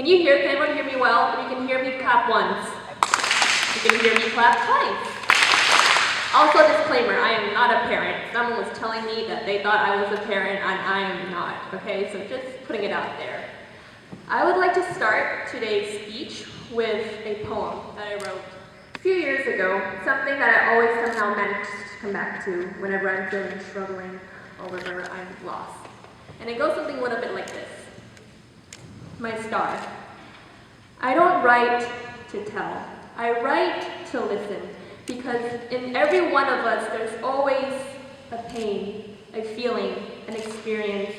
Can everyone hear me well? You can hear me clap once. You can hear me clap twice. Also, disclaimer, I am not a parent. Someone was telling me that they thought I was a parent, and I am not, okay? So just putting it out there. I would like to start today's speech with a poem that I wrote a few years ago, something that I always somehow manage to come back to whenever I'm feeling struggling or whenever I'm lost. And it goes something a little bit like this. My star. I don't write to tell. I write to listen, because in every one of us there's always a pain, a feeling, an experience,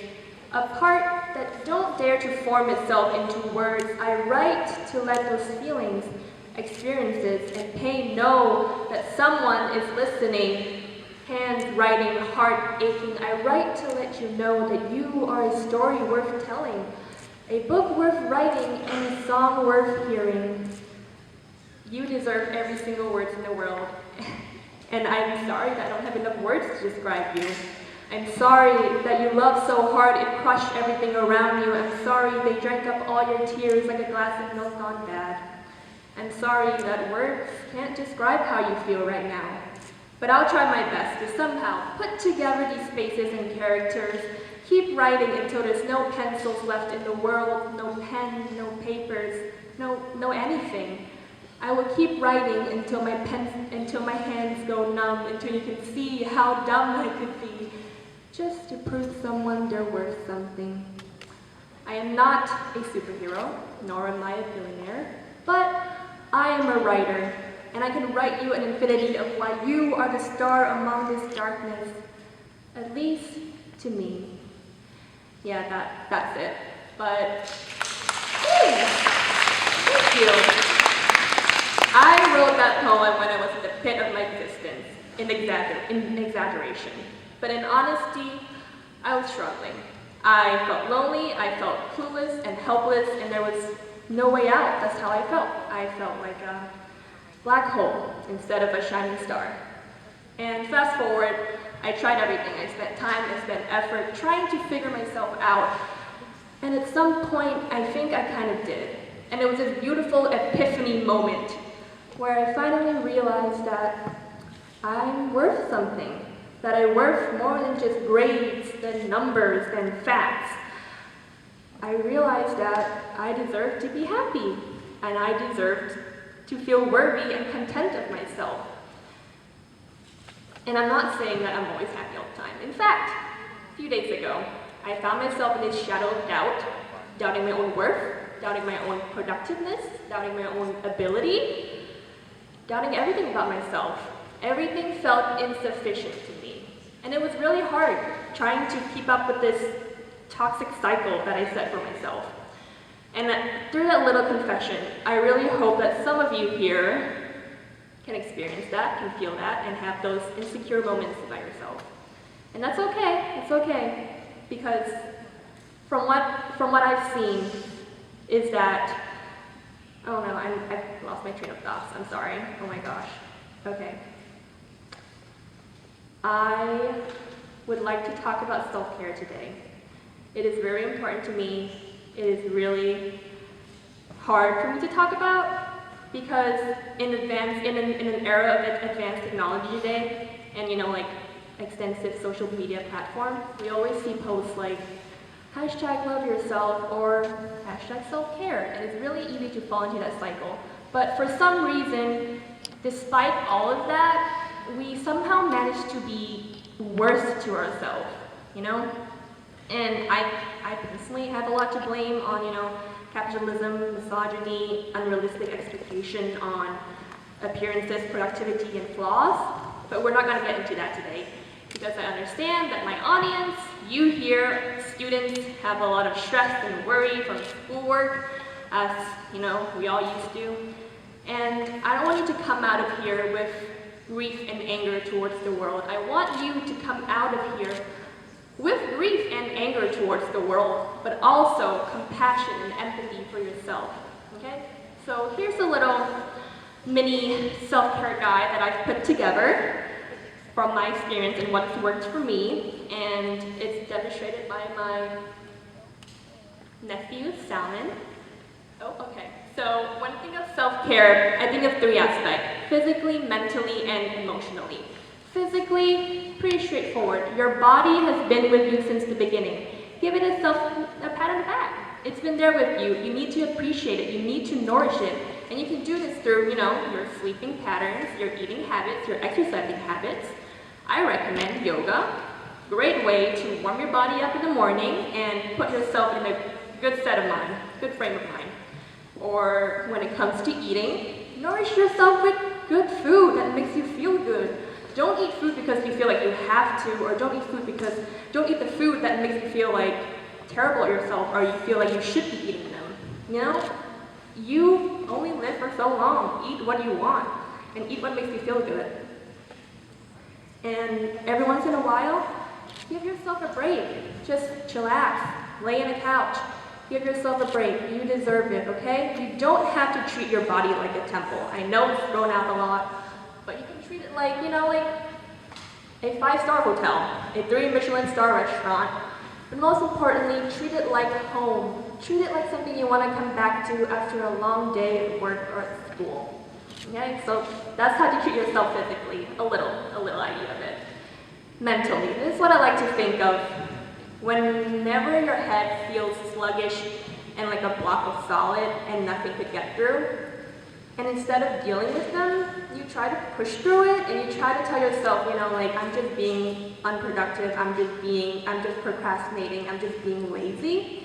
a part that don't dare to form itself into words. I write to let those feelings, experiences, and pain know that someone is listening, hands writing, heart aching. I write to let you know that you are a story worth telling, a book worth writing, and a song worth hearing. You deserve every single word in the world, and I'm sorry that I don't have enough words to describe you. I'm sorry that you love so hard it crushed everything around you. I'm sorry they drank up all your tears like a glass of milk gone bad. I'm sorry that words can't describe how you feel right now. But I'll try my best to somehow put together these spaces and characters, keep writing until there's no pencils left in the world, no pen, no papers, no anything. I will keep writing until my hands go numb, until you can see how dumb I could be, just to prove someone they're worth something. I am not a superhero, nor am I a billionaire, but I am a writer, and I can write you an infinity of why you are the star among this darkness, at least to me. Yeah, that's it. But, thank you. I wrote that poem when I was in the pit of my existence, in exaggeration. But in honesty, I was struggling. I felt lonely, I felt clueless and helpless, and there was no way out. That's how I felt. I felt like a black hole instead of a shining star. And fast forward, I tried everything. I spent time, I spent effort trying to figure myself out. And at some point, I think I kind of did. And it was this beautiful epiphany moment where I finally realized that I'm worth something, that I'm worth more than just grades, than numbers, than facts. I realized that I deserve to be happy, and I deserved to feel worthy and content of myself. And I'm not saying that I'm always happy all the time. In fact, a few days ago, I found myself in this shadow of doubt, doubting my own worth, doubting my own productiveness, doubting my own ability, doubting everything about myself. Everything felt insufficient to me. And it was really hard trying to keep up with this toxic cycle that I set for myself. And through that little confession, I really hope that some of you here can experience that, can feel that, and have those insecure moments about yourself. And that's okay, it's okay, because from what I've seen is that, oh no, I've lost my train of thoughts, I'm sorry, oh my gosh, okay. I would like to talk about self-care today. It is very important to me. It is really hard for me to talk about because in an era of advanced technology today, and like extensive social media platforms, we always see posts like #LoveYourself or #self-care, and it's really easy to fall into that cycle. But for some reason, despite all of that, we somehow manage to be worse to ourselves, And I personally have a lot to blame on, capitalism, misogyny, unrealistic expectation on appearances, productivity, and flaws. But we're not going to get into that today because I understand that my audience, you here, students, have a lot of stress and worry from schoolwork, as, we all used to. And I don't want you to come out of here with grief and anger towards the world. I want you to come out of here with grief and anger towards the world, but also compassion and empathy for yourself, okay? So here's a little mini self-care guide that I've put together from my experience and what's worked for me, and it's demonstrated by my nephew, Salmon. Oh, okay. So when I think of self-care, I think of three aspects: physically, mentally, and emotionally. Physically, pretty straightforward. Your body has been with you since the beginning. Give it a pat on the back. It's been there with you. You need to appreciate it. You need to nourish it. And you can do this through, your sleeping patterns, your eating habits, your exercising habits. I recommend yoga. Great way to warm your body up in the morning and put yourself in a good set of mind, good frame of mind. Or when it comes to eating, nourish yourself with good food that makes you feel good. Don't eat food because you feel like you have to, or don't eat the food that makes you feel like terrible at yourself, or you feel like you should be eating them. You only live for so long. Eat what you want, and eat what makes you feel good. And every once in a while, give yourself a break. Just chillax, lay on a couch. Give yourself a break. You deserve it, okay? You don't have to treat your body like a temple. I know it's thrown out a lot, but you can treat it like, like a 5-star hotel, a 3 Michelin star restaurant. But most importantly, treat it like home. Treat it like something you want to come back to after a long day at work or at school. Okay, so that's how to treat yourself physically, a little idea of it. Mentally, this is what I like to think of. Whenever your head feels sluggish and like a block of solid and nothing could get through, and instead of dealing with them, you try to push through it and you try to tell yourself, I'm just being unproductive, I'm just procrastinating, I'm just being lazy.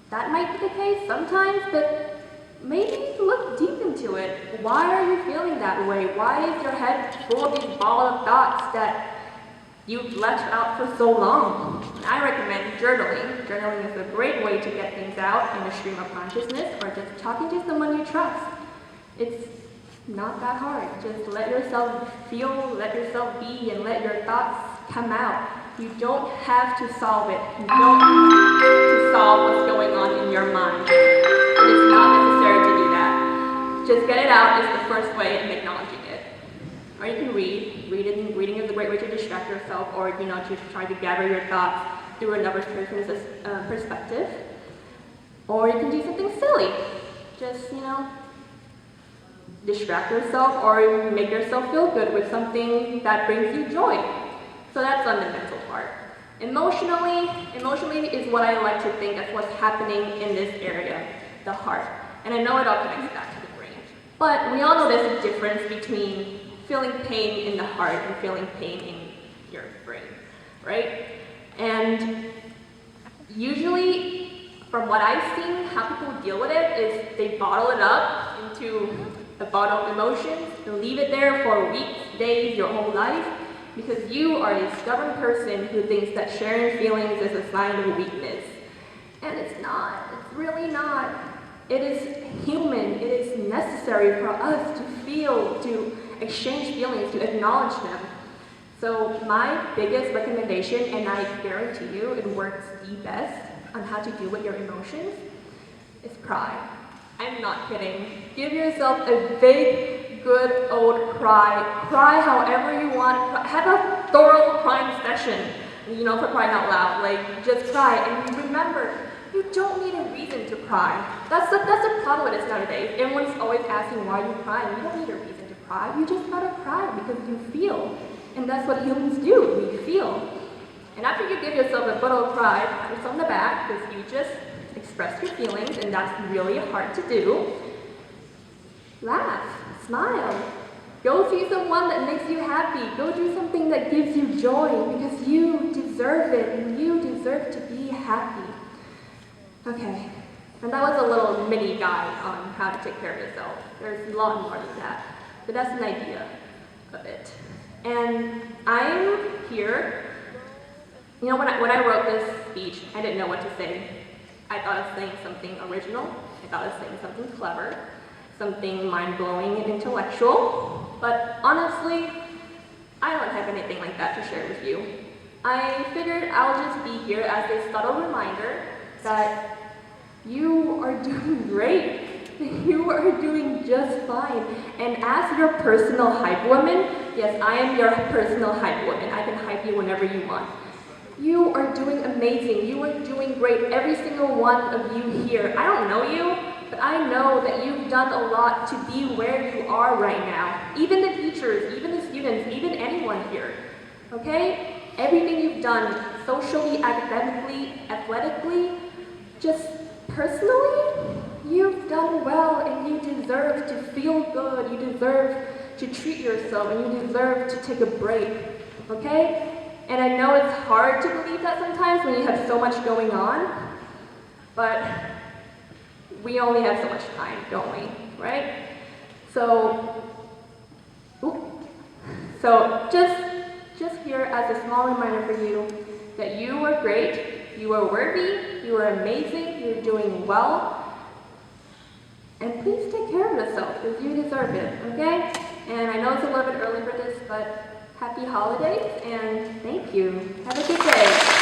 That might be the case sometimes, but maybe look deep into it. Why are you feeling that way? Why is your head full of these ball of thoughts that you've left out for so long? And I recommend journaling. Journaling is a great way to get things out in a stream of consciousness, or just talking to someone you trust. It's not that hard. Just let yourself feel, let yourself be, and let your thoughts come out. You don't have to solve it. You don't have to solve what's going on in your mind. It is not necessary to do that. Just get it out is the first way of acknowledging it. Or you can read. Reading is a great way to distract yourself, or just try to gather your thoughts through another person's perspective. Or you can do something silly. Just, distract yourself or make yourself feel good with something that brings you joy. So that's on the mental part. Emotionally is what I like to think of what's happening in this area, the heart. And I know it all connects back to the brain. But we all know there's a difference between feeling pain in the heart and feeling pain in your brain, right? And usually, from what I've seen, how people deal with it is they bottle it up into a bottle of emotions and leave it there for weeks, days, your whole life, because you are a stubborn person who thinks that sharing feelings is a sign of weakness. And it's not. It's really not. It is human. It is necessary for us to feel, to exchange feelings, to acknowledge them. So my biggest recommendation, and I guarantee you it works the best on how to deal with your emotions, is cry. I'm not kidding. Give yourself a big, good old cry. Cry however you want. Have a thorough crying session, for crying out loud. Just cry. And remember, you don't need a reason to cry. That's the problem with this nowadays. Everyone's always asking why you cry. You don't need a reason to cry. You just gotta cry because you feel. And that's what humans do. We feel. And after you give yourself a good old cry, pat yourself on the back because you just express your feelings, and that's really hard to do. Laugh, smile. Go see someone that makes you happy. Go do something that gives you joy because you deserve it and you deserve to be happy. Okay, and that was a little mini guide on how to take care of yourself. There's a lot more than that, but that's an idea of it. And I'm here, when I wrote this speech, I didn't know what to say. I thought of saying something original. I thought of saying something clever, something mind-blowing and intellectual. But honestly, I don't have anything like that to share with you. I figured I'll just be here as a subtle reminder that you are doing great. You are doing just fine. And as your personal hype woman, yes, I am your personal hype woman. I can hype you whenever you want. You are doing amazing. You are doing great. Every single one of you here. I don't know you, but I know that you've done a lot to be where you are right now. Even the teachers, even the students, even anyone here, okay? Everything you've done, socially, academically, athletically, just personally, you've done well and you deserve to feel good, you deserve to treat yourself, and you deserve to take a break, okay? And I know it's hard to believe that sometimes when you have so much going on, but we only have so much time, don't we, right? So just here as a small reminder for you that you are great, you are worthy, you are amazing, you're doing well, and please take care of yourself because you deserve it, okay? And I know it's a little bit early for this, but happy holidays and thank you. Have a good day.